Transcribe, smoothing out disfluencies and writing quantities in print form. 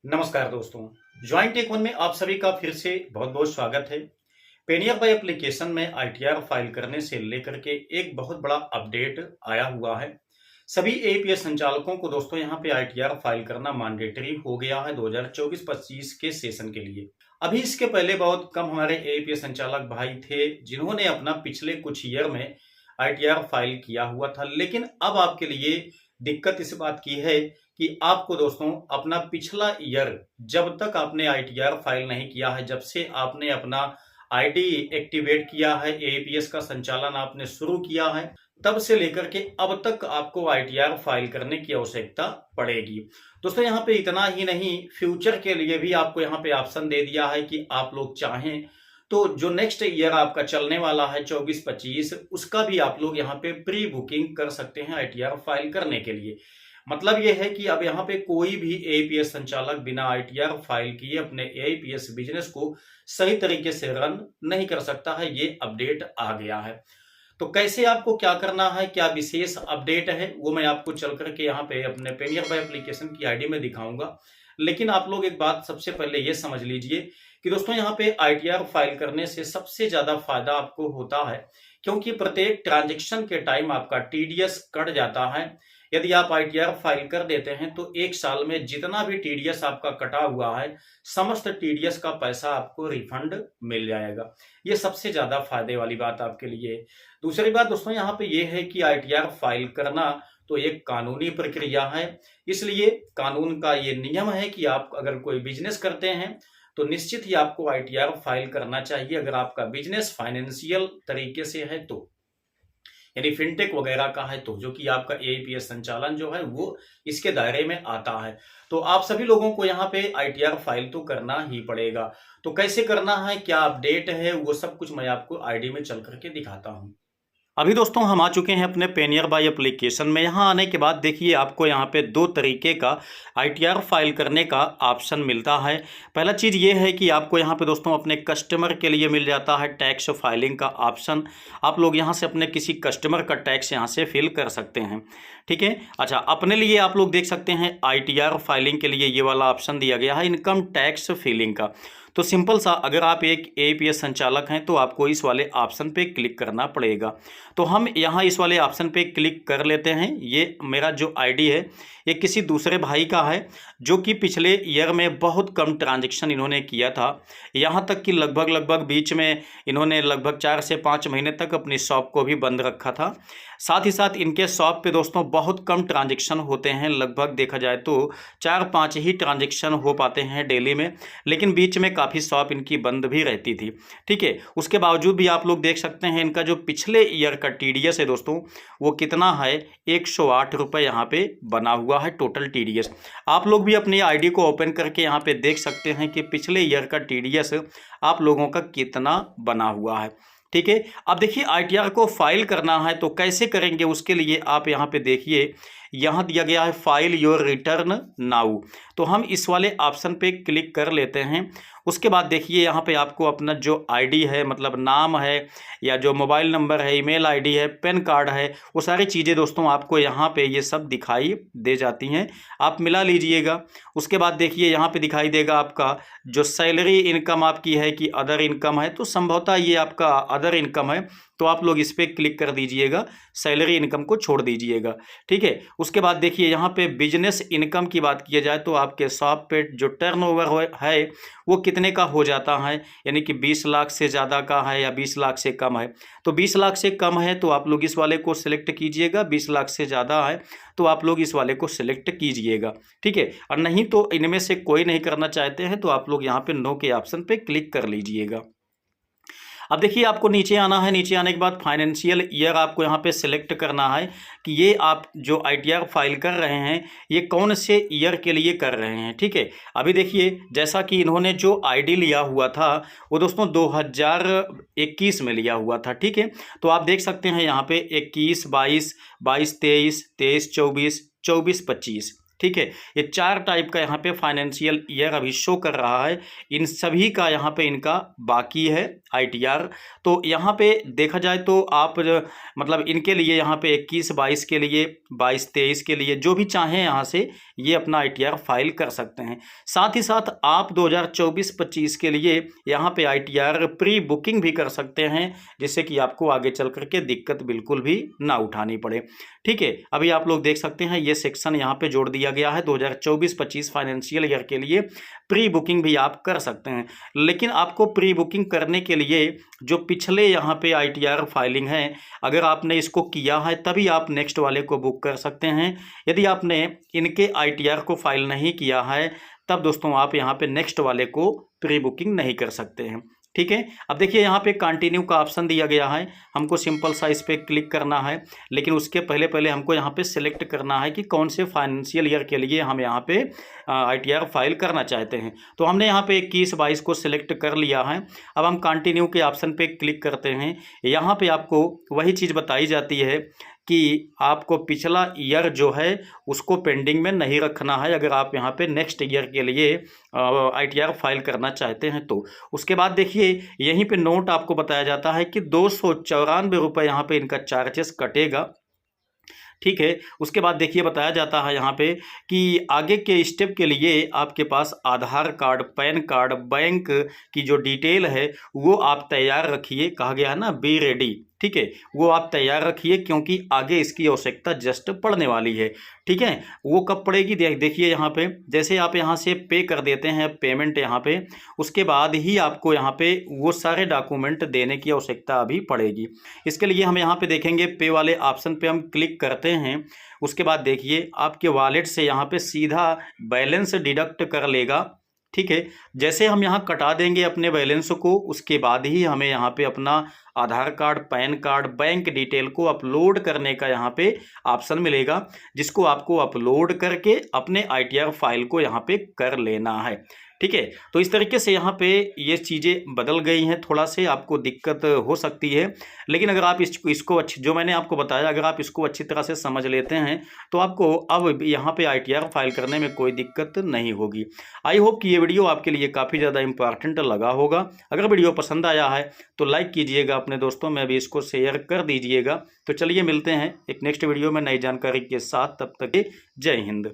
नमस्कार दोस्तों। Join take one में आप सभी का फिर से बहुत बहुत स्वागत है। पेनियर बाय एप्लीकेशन में आईटीआर फाइल करने से लेकर के एक बहुत बड़ा अपडेट आया हुआ है। सभी एपीएस संचालकों को दोस्तों यहाँ पे आईटीआर फाइल करना मैंडेटरी हो गया है 2024-25 के सेशन के लिए। अभी इसके पहले बहुत कम हमारे एपीएस संचालक भाई थे जिन्होंने अपना पिछले कुछ ईयर में आईटीआर फाइल किया हुआ था, लेकिन अब आपके लिए दिक्कत इस बात की है कि आपको दोस्तों अपना पिछला ईयर, जब तक आपने आईटीआर फाइल नहीं किया है, जब से आपने अपना आईडी एक्टिवेट किया है, एपीएस का संचालन आपने शुरू किया है, तब से लेकर के अब तक आपको आईटीआर फाइल करने की आवश्यकता पड़ेगी। दोस्तों यहाँ पे इतना ही नहीं, फ्यूचर के लिए भी आपको यहाँ पे ऑप्शन दे दिया है कि आप लोग चाहें तो जो नेक्स्ट ईयर आपका चलने वाला है 24-25, उसका भी आप लोग यहाँ पे प्री बुकिंग कर सकते हैं आईटीआर फाइल करने के लिए। मतलब ये है कि अब यहाँ पे कोई भी एपीएस संचालक बिना आईटीआर फाइल किए अपने एपीएस बिजनेस को सही तरीके से रन नहीं कर सकता है। ये अपडेट आ गया है। तो कैसे आपको क्या करना है, क्या विशेष अपडेट है, वो मैं आपको चल करके यहाँ पे अपने पेनियर बाय एप्लीकेशन की आईडी में दिखाऊंगा। लेकिन आप लोग एक बात सबसे पहले ये समझ लीजिए कि दोस्तों यहाँ पे आईटीआर फाइल करने से सबसे ज्यादा फायदा आपको होता है, क्योंकि प्रत्येक ट्रांजेक्शन के टाइम आपका टीडीएस कट जाता है। यदि आप आईटीआर फाइल कर देते हैं तो एक साल में जितना भी टीडीएस आपका कटा हुआ है, समस्त टीडीएस का पैसा आपको रिफंड मिल जाएगा। ये सबसे ज्यादा फायदे वाली बात आपके लिए है। दूसरी बात दोस्तों यहाँ पे ये है कि आईटीआर फाइल करना तो एक कानूनी प्रक्रिया है, इसलिए कानून का ये नियम है कि आप अगर कोई बिजनेस करते हैं तो निश्चित ही आपको आईटीआर फाइल करना चाहिए। अगर आपका बिजनेस फाइनेंशियल तरीके से है तो, यानी फिनटेक वगैरह का है तो, जो कि आपका एपीएस संचालन जो है वो इसके दायरे में आता है, तो आप सभी लोगों को यहाँ पे आईटीआर फाइल तो करना ही पड़ेगा। तो कैसे करना है, क्या अपडेट है, वो सब कुछ मैं आपको आईडी में चल करके दिखाता हूँ। अभी दोस्तों हम आ चुके हैं अपने पेनियर बाय एप्लीकेशन में। यहाँ आने के बाद देखिए आपको यहाँ पे दो तरीके का आईटीआर फाइल करने का ऑप्शन मिलता है। पहला चीज़ ये है कि आपको यहाँ पे दोस्तों अपने कस्टमर के लिए मिल जाता है टैक्स फाइलिंग का ऑप्शन। आप लोग यहाँ से अपने किसी कस्टमर का टैक्स यहाँ से फिल कर सकते हैं, ठीक है। अच्छा, अपने लिए आप लोग देख सकते हैं आईटीआर फाइलिंग के लिए ये वाला ऑप्शन दिया गया है, इनकम टैक्स फिलिंग का। तो सिंपल सा, अगर आप एक एपीएस संचालक हैं तो आपको इस वाले ऑप्शन पे क्लिक करना पड़ेगा। तो हम यहाँ इस वाले ऑप्शन पे क्लिक कर लेते हैं। ये मेरा जो आईडी है ये किसी दूसरे भाई का है, जो कि पिछले ईयर में बहुत कम ट्रांजैक्शन इन्होंने किया था। यहाँ तक कि लगभग बीच में इन्होंने लगभग 4 से 5 महीने तक अपनी शॉप को भी बंद रखा था। साथ ही साथ इनके शॉप पे दोस्तों बहुत कम ट्रांजैक्शन होते हैं, लगभग देखा जाए तो 4-5 ही ट्रांजैक्शन हो पाते हैं डेली में, लेकिन बीच में काफ़ी शॉप इनकी बंद भी रहती थी, ठीक है। उसके बावजूद भी आप लोग देख सकते हैं इनका जो पिछले ईयर का टीडीएस है दोस्तों, वो कितना है, 108 रुपये यहाँ पे बना हुआ है टोटल टीडीएस। आप लोग भी अपनी आईडी को ओपन करके यहाँ पे देख सकते हैं कि पिछले ईयर का टीडीएस आप लोगों का कितना बना हुआ है, ठीक है। अब देखिए आईटीआर को फाइल करना है तो कैसे करेंगे, उसके लिए आप यहाँ पे देखिए, यहाँ दिया गया है फाइल योर रिटर्न नाउ। तो हम इस वाले ऑप्शन पे क्लिक कर लेते हैं। उसके बाद देखिए यहाँ पे आपको अपना जो आईडी है, मतलब नाम है या जो मोबाइल नंबर है, ईमेल आईडी है, पैन कार्ड है, वो सारी चीज़ें दोस्तों आपको यहाँ पे ये सब दिखाई दे जाती हैं, आप मिला लीजिएगा। उसके बाद देखिए यहाँ पे दिखाई देगा आपका जो सैलरी इनकम आपकी है कि अदर इनकम है, तो संभवतः ये आपका अदर इनकम है, तो आप लोग इस पर क्लिक कर दीजिएगा, सैलरी इनकम को छोड़ दीजिएगा, ठीक है। उसके बाद देखिए यहाँ पे बिजनेस इनकम की बात की जाए तो आपके शॉप पे जो टर्नओवर है वो कितने का हो जाता है, यानी कि 20 लाख से ज़्यादा का है या 20 लाख से कम है। तो 20 लाख से कम है तो आप लोग इस वाले को सिलेक्ट कीजिएगा, 20 लाख से ज़्यादा है तो आप लोग इस वाले को सिलेक्ट कीजिएगा, ठीक है। और नहीं तो इनमें से कोई नहीं करना चाहते हैं तो आप लोग यहाँ पे नो के ऑप्शन पे क्लिक कर लीजिएगा। अब देखिए आपको नीचे आना है, नीचे आने के बाद फाइनेंशियल ईयर आपको यहाँ पे सिलेक्ट करना है कि ये आप जो आईटीआर फाइल कर रहे हैं ये कौन से ईयर के लिए कर रहे हैं, ठीक है। अभी देखिए जैसा कि इन्होंने जो आईडी लिया हुआ था वो दोस्तों 2021 में लिया हुआ था, ठीक है। तो आप देख सकते हैं यहाँ पे 21, 22, 22, 23, 23, 24, 24, 25, ठीक है। ये 4 टाइप का यहाँ पे फाइनेंशियल ईयर अभी शो कर रहा है। इन सभी का यहाँ पे इनका बाकी है ITR। तो यहाँ पे देखा जाए तो आप मतलब इनके लिए यहाँ पे 21-22 के लिए, 22-23 के लिए जो भी चाहें यहाँ से ये अपना ITR फाइल कर सकते हैं। साथ ही साथ आप 2024-25 के लिए यहाँ पे ITR प्री बुकिंग भी कर सकते हैं, जिससे कि आपको आगे चल करके दिक्कत बिल्कुल भी ना उठानी पड़े। ठीक है, अभी आप लोग देख सकते हैं ये सेक्शन यहाँ पे जोड़ दिया गया है 2024-25 फाइनेंशियल ईयर के लिए प्री बुकिंग भी आप कर सकते हैं। लेकिन आपको प्री बुकिंग करने के लिए जो पिछले यहाँ पे ITR फाइलिंग है, अगर आपने इसको किया है तभी आप नेक्स्ट वाले को बुक कर सकते हैं। यदि आपने इनके ITR को फाइल नहीं किया है तब दोस्तों आप यहाँ पे नेक्स्ट वाले को प्री बुकिंग नहीं कर सकते हैं। ठीक है, अब देखिए यहाँ पे कंटिन्यू का ऑप्शन दिया गया है, हमको सिंपल सा इस पर क्लिक करना है। लेकिन उसके पहले हमको यहाँ पे सिलेक्ट करना है कि कौन से फाइनेंशियल ईयर के लिए हम यहाँ पे ITR फाइल करना चाहते हैं। तो हमने यहाँ पे 21-22 को सिलेक्ट कर लिया है। अब हम कंटिन्यू के ऑप्शन पे क्लिक करते हैं। यहाँ पे आपको वही चीज़ बताई जाती है कि आपको पिछला ईयर जो है उसको पेंडिंग में नहीं रखना है, अगर आप यहाँ पे नेक्स्ट ईयर के लिए ITR फाइल करना चाहते हैं तो। उसके बाद देखिए यहीं पे नोट आपको बताया जाता है कि 294 रुपये यहाँ पे इनका चार्जेस कटेगा। ठीक है, उसके बाद देखिए बताया जाता है यहाँ पे कि आगे के स्टेप के लिए आपके पास आधार कार्ड, पैन कार्ड, बैंक की जो डिटेल है वो आप तैयार रखिए। कहा गया है ना बी रेडी। ठीक है, वो आप तैयार रखिए क्योंकि आगे इसकी आवश्यकता जस्ट पड़ने वाली है। ठीक है, वो कब पड़ेगी देखिए यहाँ पे जैसे आप यहाँ से पे कर देते हैं पेमेंट यहाँ पे, उसके बाद ही आपको यहाँ पे वो सारे डॉक्यूमेंट देने की आवश्यकता अभी पड़ेगी। इसके लिए हम यहाँ पे देखेंगे पे वाले ऑप्शन पे हम क्लिक करते हैं। उसके बाद देखिए आपके वॉलेट से यहाँ पे सीधा बैलेंस डिडक्ट कर लेगा। ठीक है, जैसे हम यहाँ कटा देंगे अपने बैलेंस को, उसके बाद ही हमें यहाँ पे अपना Aadhaar card, PAN card, bank detail को अपलोड करने का यहाँ पे ऑप्शन मिलेगा, जिसको आपको अपलोड करके अपने ITR फाइल को यहाँ पे कर लेना है। ठीक है, तो इस तरीके से यहाँ पे ये चीज़ें बदल गई हैं। थोड़ा से आपको दिक्कत हो सकती है, लेकिन अगर आप इसको अच्छी जो मैंने आपको बताया अगर आप इसको अच्छी तरह से समझ लेते हैं तो आपको अब यहाँ पे ITR फाइल करने में कोई दिक्कत नहीं होगी। आई होप कि ये वीडियो आपके लिए काफ़ी ज़्यादा इंपॉर्टेंट लगा होगा। अगर वीडियो पसंद आया है तो लाइक कीजिएगा अपने दोस्तों में भी इसको शेयर कर दीजिएगा। तो चलिए मिलते हैं एक नेक्स्ट वीडियो में नई जानकारी के साथ, तब तक जय हिंद।